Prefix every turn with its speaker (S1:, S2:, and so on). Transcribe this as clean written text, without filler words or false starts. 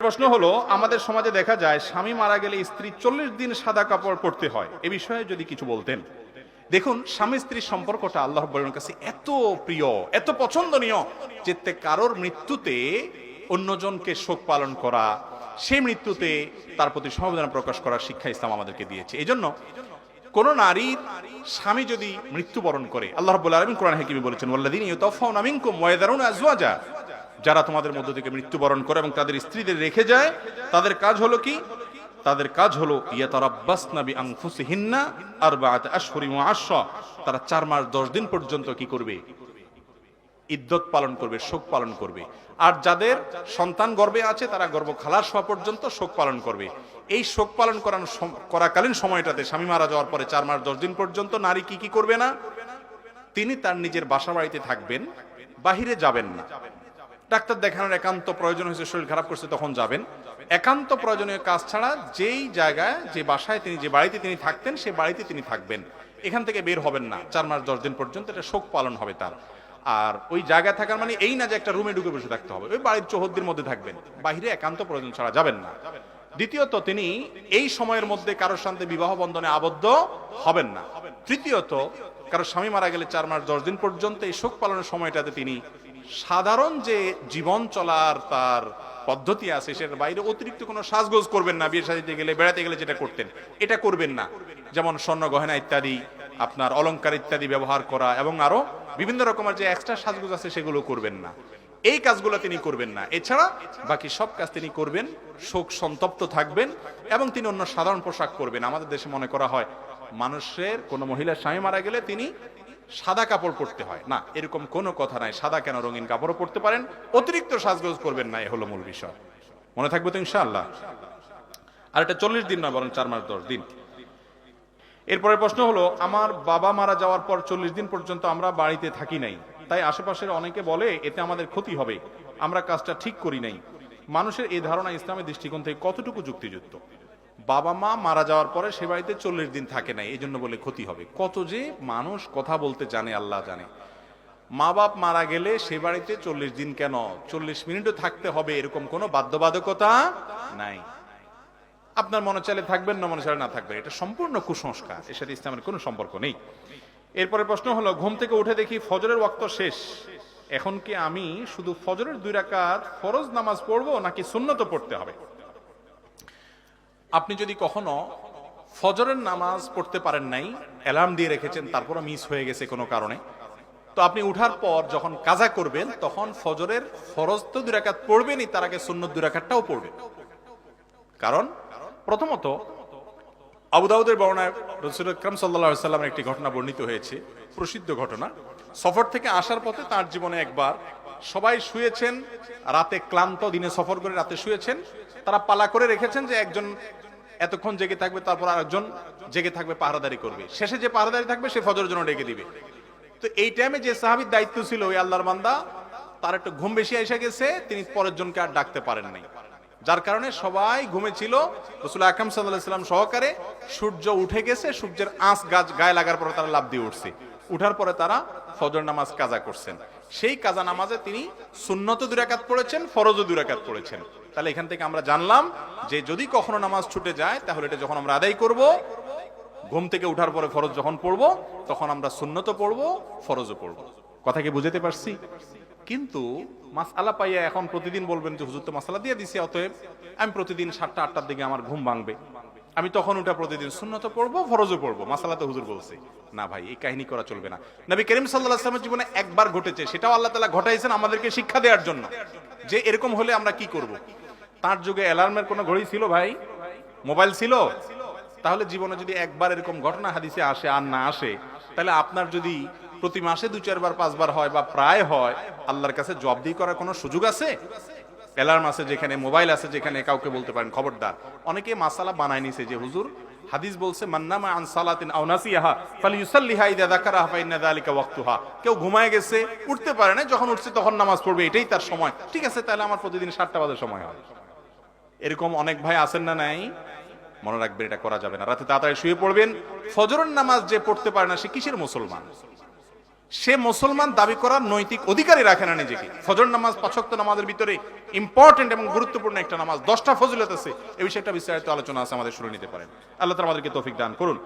S1: প্রশ্ন হলো, আমাদের সমাজে দেখা যায় স্বামী মারা গেলে স্ত্রী 40 দিন সাদা কাপড় পরতে হয়, এ বিষয়ে যদি কিছু বলতেন। দেখুন, স্বামী স্ত্রীর সম্পর্কটা আল্লাহ রাব্বুল কাছে এত প্রিয়, এত পছন্দনীয় যে কারোর মৃত্যুতে অন্যজনকে শোক পালন করা, সেই মৃত্যুতে তার প্রতি সমবেদনা প্রকাশ করার শিক্ষা ইসলাম আমাদেরকে দিয়েছে। এই জন্য কোন নারীর স্বামী যদি মৃত্যুবরণ করে, আল্লাহ রাব্বুল আলামিন কোরআন হাকিমে বলেছেন, ওয়াল্লাযীনা ইউতাওফাউনা মিনকুম ওয়া ইয়াযারুনা আজওয়াজা, যারা তোমাদের মধ্য থেকে মৃত্যুবরণ করে এবং তাদের স্ত্রীদের রেখে যায়, তাদের কাজ হলো কি? তাদের কাজ হলো ইয়াতারাব্বাসনা বিআনফুসিহিন্না আরবাআতা আশহুরিন ওয়া আশরা, তারা 4 মাস 10 দিন পর্যন্ত কি করবে? ইদ্যত পালন করবে, শোক পালন করবে। আর যাদের সন্তান গর্ভে আছে তারা গর্ভ খালাস হওয়া পর্যন্ত শোক পালন করবে। এই শোক পালন করাকালীন সময়টাতে স্বামী মারা যাওয়ার পরে 4 মাস 10 দিন পর্যন্ত নারী কি কি করবে না? তিনি তার নিজের বাসা বাড়িতে থাকবেন, বাহিরে যাবেন না। ডাক্তার দেখানোর একান্ত প্রয়োজন হয়েছে, শরীর খারাপ করছে, তখন যাবেন। একান্ত প্রয়োজনীয় কাজ ছাড়া যেই জায়গায়, যে বাসায় তিনি, যে বাড়িতে তিনি থাকতেন, সেই বাড়িতে তিনি থাকবেন, এখান থেকে বের হবেন না 4 মাস 10 দিন পর্যন্ত। এটা শোক পালন হবে তার। আর ওই জায়গায় থাকার মানে এই না যে একটা রুমে ঢুকে বসে থাকতে হবে, ওই বাড়ির চৌহদ্দির মধ্যে থাকবেন, বাহিরে একান্ত প্রয়োজন ছাড়া যাবেন না। দ্বিতীয়ত, তিনি এই সময়ের মধ্যে কারোর সাথে বিবাহ বন্ধনে আবদ্ধ হবেন না। তৃতীয়ত, কারো স্বামী মারা গেলে 4 মাস 10 দিন পর্যন্ত এই শোক পালনের সময়টাতে তিনি সাধারণ যে জীবন চলার তার পদ্ধতি আছে সেটার বাইরে অতিরিক্ত কোনো সাজগোজ করবেন না। বিয়ে শাদীতে গেলে, বেড়াতে গেলে যেটা করতেন এটা করবেন না, যেমন স্বর্ণ গহনা ইত্যাদি, আপনার অলংকার ইত্যাদি ব্যবহার করা, এবং আরো বিভিন্ন রকমের যে এক্সট্রা সাজগোজ আছে সেগুলো করবেন না। এই কাজগুলো তিনি করবেন না। এছাড়া বাকি সব কাজ তিনি করবেন, শোক সন্তপ্ত থাকবেন, এবং তিনি অন্য সাধারণ পোশাক করবেন। আমাদের দেশে মনে করা হয় মানুষের কোনো মহিলার স্বামী মারা গেলে তিনি সাদা কাপড় পরতে হয়, না, এরকম কোনো কথা নাই। সাদা কেন, রঙিন কাপড়ও পরতে পারেন, অতিরিক্ত সাজগোজ করবেন না, এ হলো মূল বিষয়। মনে থাকবে তো ইনশাআল্লাহ? আর এটা 40 দিন নয়, বরং 4 মাস 10 দিন। এরপরের প্রশ্ন হলো, আমার বাবা মারা যাওয়ার পর 40 দিন পর্যন্ত আমরা বাড়িতে থাকি নাই, তাই আশেপাশের অনেকে বলে এতে আমাদের ক্ষতি হবে, আমরা কাজটা ঠিক করি নাই। মানুষের এই ধারণা ইসলামের দৃষ্টিকোণ থেকে কতটুকু যুক্তিযুক্ত? বাবা মা মারা যাওয়ার পরে সে বাড়িতে 40 দিন থাকে নাই, এই জন্য বলে ক্ষতি হবে? কত যে মানুষ কথা বলতে জানে, আল্লাহ জানে। মা বাপ মারা গেলে সে বাড়িতে 40 দিন কেন, 40 মিনিটও থাকতে হবে, এরকম কোনো বাধ্যবাধকতা নাই। আপনার মনে চাইলে থাকবেন, না মনে চাইলে না থাকবেন, এটা সম্পূর্ণ কুসংস্কার, এর সাথে ইসলামের কোনো সম্পর্ক নেই। এরপরে প্রশ্ন হলো, ঘুম থেকে উঠে দেখি ফজরের ওয়াক্ত শেষ, এখন কি আমি শুধু ফজরের 2 রাকাত ফরজ নামাজ পড়বো নাকি সুন্নত পড়তে হবে? আপনি যদি কখনো ফজরের নামাজ পড়তে পারেন নাই, অ্যালার্ম দিয়ে রেখেছেন, তারপরে মিস হয়ে গেছে কোনো কারণে, তো আপনি উঠার পর যখন কাজা করবেন তখন ফজরের ফরজ তো 2 রাকাত পড়বেনই, তার আগে সুন্নত 2 রাকাতটাও পড়বেন। কারণ প্রথমত আবু দাউদের বর্ণনায় রাসূল আকরাম সাল্লাল্লাহু আলাইহি ওয়াসাল্লামের একটি ঘটনা বর্ণিত হয়েছে, প্রসিদ্ধ ঘটনা। সফর থেকে আসার পথে তার জীবনে একবার সবাই শুয়েছেন, রাতে ক্লান্ত, দিনে সফর করে রাতে শুয়েছেন, তারা পালা করে রেখেছেন যে একজন এতক্ষণ জেগে থাকবে, তারপর আরেকজন জেগে থাকবে, পাহারাদারি করবে, শেষে যে পাহারাদারি থাকবে সে ফজরের জন্য ডেকে দিবে। তো এই টাইমে যে সাহাবীর দায়িত্ব ছিল ওই আল্লাহর বান্দা, তার একটু ঘুম বেশি এসে গেছে, তিনি পরের জনকে আর ডাকতে পারেন নাই, যার কারণে সবাই ঘুমেছিল, রাসূল আকরাম সাল্লাল্লাহু আলাইহি ওয়াসাল্লাম সহকারে। সূর্য উঠে গেছে, সূর্যের আঁচ গায়ে লাগার পরে তারা লাফ দিয়ে উঠছে, উঠার পরে তারা ফজর নামাজ কাজা করছেন। সেই কাজা নামাজে তিনি সুন্নত 2 রাকাত পড়েছেন, ফরজও 2 রাকাত পড়েছেন। তাহলে এখান থেকে আমরা জানলাম যে যদি কখনো নামাজ ছুটে যায় তাহলে এটা যখন আমরা আদায় করব, ঘুম থেকে উঠার পরে ফরজ যখন পড়বো তখন আমরা সুন্নত পড়বো, ফরজও পড়বো। কথা কি বুঝতে পারছি? কিন্তু মাসআলা পাইয়া এখন প্রতিদিন বলবেন যে হুজুর তো মাসআলা দিয়ে দিছে, অতএব আমি প্রতিদিন 7টা 8টার দিকে আমার ঘুম ভাঙবে, আমি তখন উঠা প্রতিদিন সুন্নত পড়বো, ফরজও পড়বো, মাসআলা তো হুজুর বলছে। না ভাই, এই কাহিনী করা চলবে না। নবী করিম সাল্লাল্লাহু আলাইহি ওয়াসাল্লামের জীবনে একবার ঘটেছে, সেটাও আল্লাহ তাআলা ঘটাইছেন আমাদেরকে শিক্ষা দেওয়ার জন্য, যে এরকম হলে আমরা কি করব। তার যুগে অ্যালার্মের কোনো ঘড়ি ছিল ভাই? মোবাইল ছিল? তাহলে জীবনে যদি একবার এরকম ঘটনা হাদিসে আসে আর না আসে, তাহলে আপনার যদি প্রতি মাসে 2-4 বার 5 বার হয় বা প্রায় হয়, আল্লাহর কাছে জবাবদিহি করার কোনো সুযোগ আছে? অ্যালার্ম আছে যেখানে, মোবাইল আছে যেখানে, কাউকে বলতে পারেন খবরদার। অনেকে মাসালা বানায় নিছে যে হুজুর হাদিস বলছে মান্নামা আন সালাতিন আও নাসিয়াহা ফালিয়ুসাল্লিহা ইযা যাকারাহা ফাইন্না যালিকা ওয়াক্তুহা। কেউ ঘুমায় গেছে, উঠতে পারে না, যখন উঠছে তখন নামাজ পড়বে, এটাই তার সময়। ঠিক আছে, তাহলে আমার প্রতিদিন 7টা বাজে সময় হয়। এরকম অনেক ভাই আছেন না নাই? মনে রাখবেন, এটা করা যাবে না। রাতে তাড়াতাড়ি শুয়ে পড়বেন। ফজরের নামাজ যে পড়তে পারে না সে কিসের মুসলমান? সে মুসলমান দাবি করার নৈতিক অধিকারই রাখে না নিজেকে। ফজর নামাজ 5 ওয়াক্ত নামাজের ভিতরে ইম্পর্টেন্ট এবং গুরুত্বপূর্ণ একটা নামাজ, 10টা ফজিলত আছে, এই বিষয়ে একটা বিস্তারিত আলোচনা আছে, আমাদের শুনে নিতে পারেন। আল্লাহ তাআলা আমাদেরকে তৌফিক দান করুন।